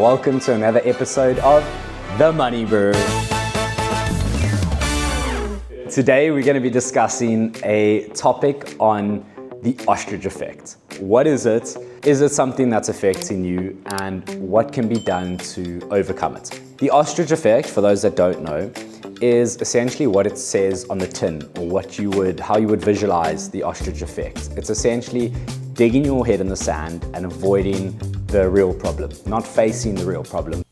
Welcome to another episode of the Money Bru. Today we're going to be discussing a topic on the Ostrich Effect. What is it? Is it something that's affecting you, and what can be done to overcome it? The Ostrich Effect, for those that don't know, is essentially what it says on the tin, or how you would visualize the Ostrich Effect. It's essentially digging your head in the sand and avoiding the real problem, not facing the real problem.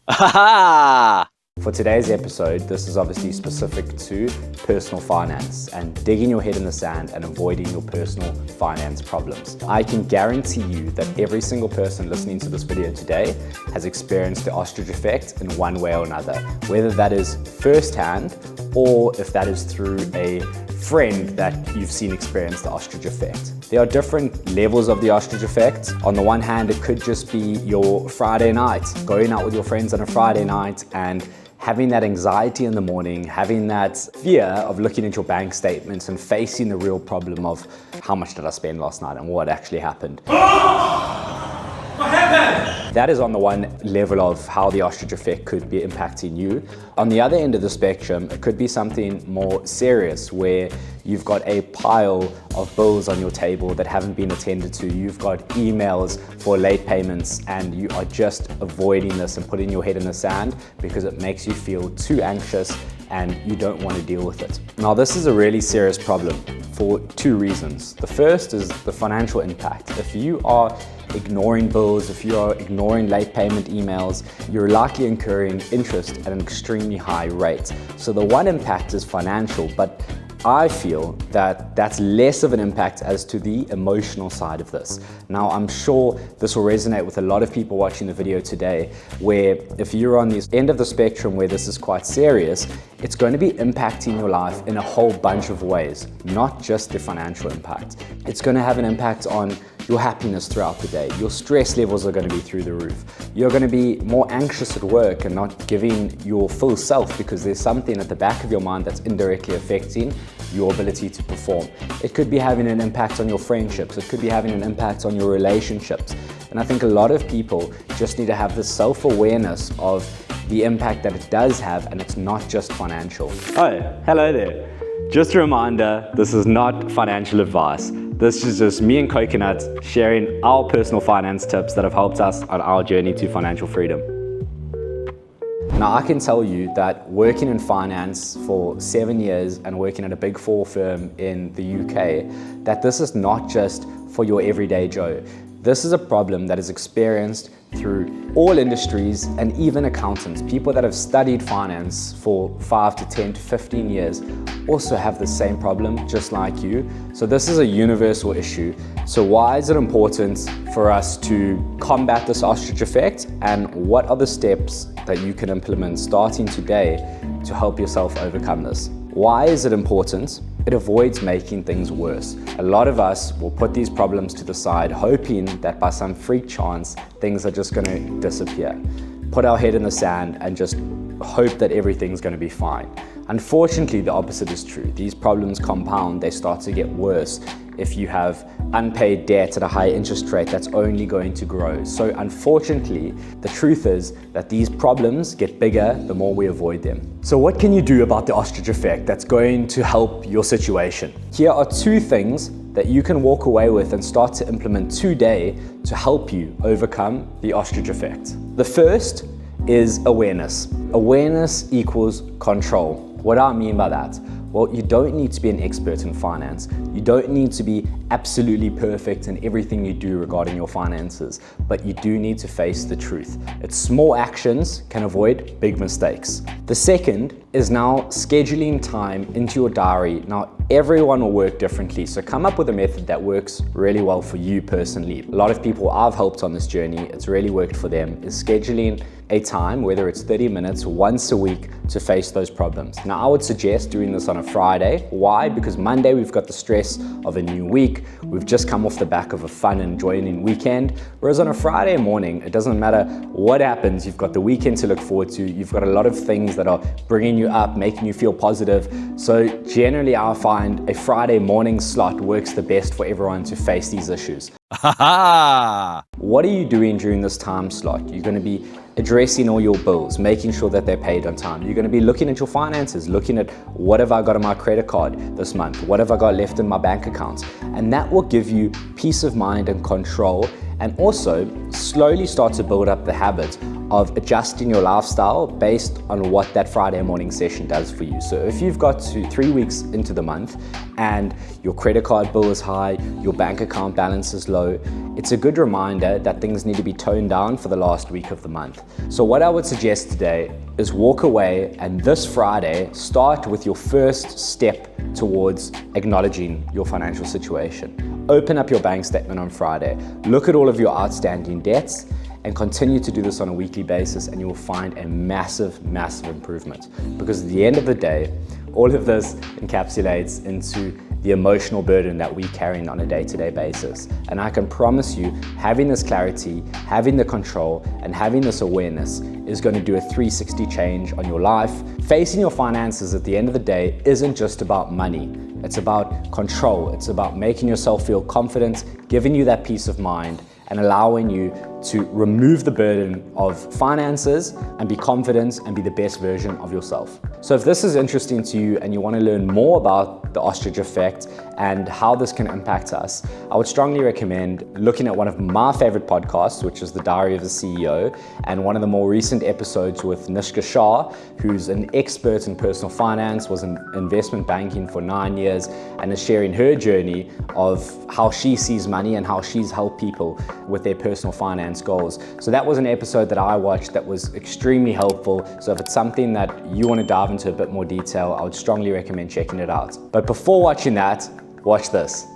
For today's episode, this is obviously specific to personal finance and digging your head in the sand and avoiding your personal finance problems. I can guarantee you that every single person listening to this video today has experienced the Ostrich Effect in one way or another, whether that is firsthand or if that is through a friend that you've seen experience the Ostrich Effect. There are different levels of the Ostrich Effect. On the one hand, it could just be your Friday night, going out with your friends on a Friday night and having that anxiety in the morning, having that fear of looking at your bank statements and facing the real problem of how much did I spend last night and what actually happened. What happened? That is on the one level of how the Ostrich Effect could be impacting you. On the other end of the spectrum, it could be something more serious where you've got a pile of bills on your table that haven't been attended to. You've got emails for late payments and you are just avoiding this and putting your head in the sand because it makes you feel too anxious and you don't want to deal with it. Now, this is a really serious problem for two reasons. The first is the financial impact. If you are ignoring bills, if you are ignoring late payment emails, you're likely incurring interest at an extremely high rate. So the one impact is financial, but I feel that that's less of an impact as to the emotional side of this. Now, I'm sure this will resonate with a lot of people watching the video today, where if you're on this end of the spectrum where this is quite serious, it's going to be impacting your life in a whole bunch of ways, not just the financial impact. It's going to have an impact on your happiness throughout the day. Your stress levels are going to be through the roof. You're going to be more anxious at work and not giving your full self because there's something at the back of your mind that's indirectly affecting your ability to perform. It could be having an impact on your friendships. It could be having an impact on your relationships. And I think a lot of people just need to have this self-awareness of the impact that it does have, and it's not just financial. Oh, hello there. Just a reminder, this is not financial advice. This is just me and Coconut sharing our personal finance tips that have helped us on our journey to financial freedom. Now, I can tell you that working in finance for 7 years and working at a big 4 firm in the UK, that this is not just for your everyday Joe. This is a problem that is experienced through all industries and even accountants. People that have studied finance for 5 to 10 to 15 years also have the same problem just like you. So this is a universal issue. So why is it important for us to combat this Ostrich Effect, and what are the steps that you can implement starting today to help yourself overcome this? Why is it important? It avoids making things worse. A lot of us will put these problems to the side, hoping that by some freak chance, things are just going to disappear. Put our head in the sand and just hope that everything's going to be fine. Unfortunately, the opposite is true. These problems compound, they start to get worse if you have unpaid debt at a high interest rate that's only going to grow. So unfortunately, the truth is that these problems get bigger the more we avoid them. So what can you do about the Ostrich Effect that's going to help your situation? Here are 2 things that you can walk away with and start to implement today to help you overcome the Ostrich Effect. The first is awareness. Awareness equals control. What do I mean by that? Well, you don't need to be an expert in finance. You don't need to be absolutely perfect in everything you do regarding your finances, but you do need to face the truth. It's small actions can avoid big mistakes. The second is now scheduling time into your diary. Now, everyone will work differently, so come up with a method that works really well for you personally. A lot of people I've helped on this journey, it's really worked for them, is scheduling a time, whether it's 30 minutes once a week, to face those problems. Now, I would suggest doing this on a Friday. Why? Because Monday we've got the stress of a new week. We've just come off the back of a fun and enjoying weekend. Whereas on a Friday morning, it doesn't matter what happens. You've got the weekend to look forward to. You've got a lot of things that are bringing you up, making you feel positive. So generally, I find a Friday morning slot works the best for everyone to face these issues. What are you doing during this time slot? You're going to be addressing all your bills, making sure that they're paid on time. You're going to be looking at your finances, looking at what have I got on my credit card this month? What have I got left in my bank accounts? And that will give you peace of mind and control, and also slowly start to build up the habit of adjusting your lifestyle based on what that Friday morning session does for you. So if you've got to 3 weeks into the month and your credit card bill is high, your bank account balance is low, it's a good reminder that things need to be toned down for the last week of the month. So what I would suggest today is walk away and this Friday, start with your first step towards acknowledging your financial situation. Open up your bank statement on Friday, look at all of your outstanding debts, and continue to do this on a weekly basis, and you will find a massive, massive improvement. Because at the end of the day, all of this encapsulates into the emotional burden that we carry on a day-to-day basis. And I can promise you, having this clarity, having the control, and having this awareness is going to do a 360 change on your life. Facing your finances at the end of the day isn't just about money. It's about control. It's about making yourself feel confident, giving you that peace of mind, and allowing you to remove the burden of finances and be confident and be the best version of yourself. So if this is interesting to you and you want to learn more about the Ostrich Effect and how this can impact us, I would strongly recommend looking at one of my favorite podcasts, which is The Diary of a CEO, and one of the more recent episodes with Nishka Shah, who's an expert in personal finance, was in investment banking for 9 years, and is sharing her journey of how she sees money and how she's helped people with their personal finance goals. So that was an episode that I watched that was extremely helpful. So if it's something that you want to dive into a bit more detail, I would strongly recommend checking it out. But before watching that, watch this.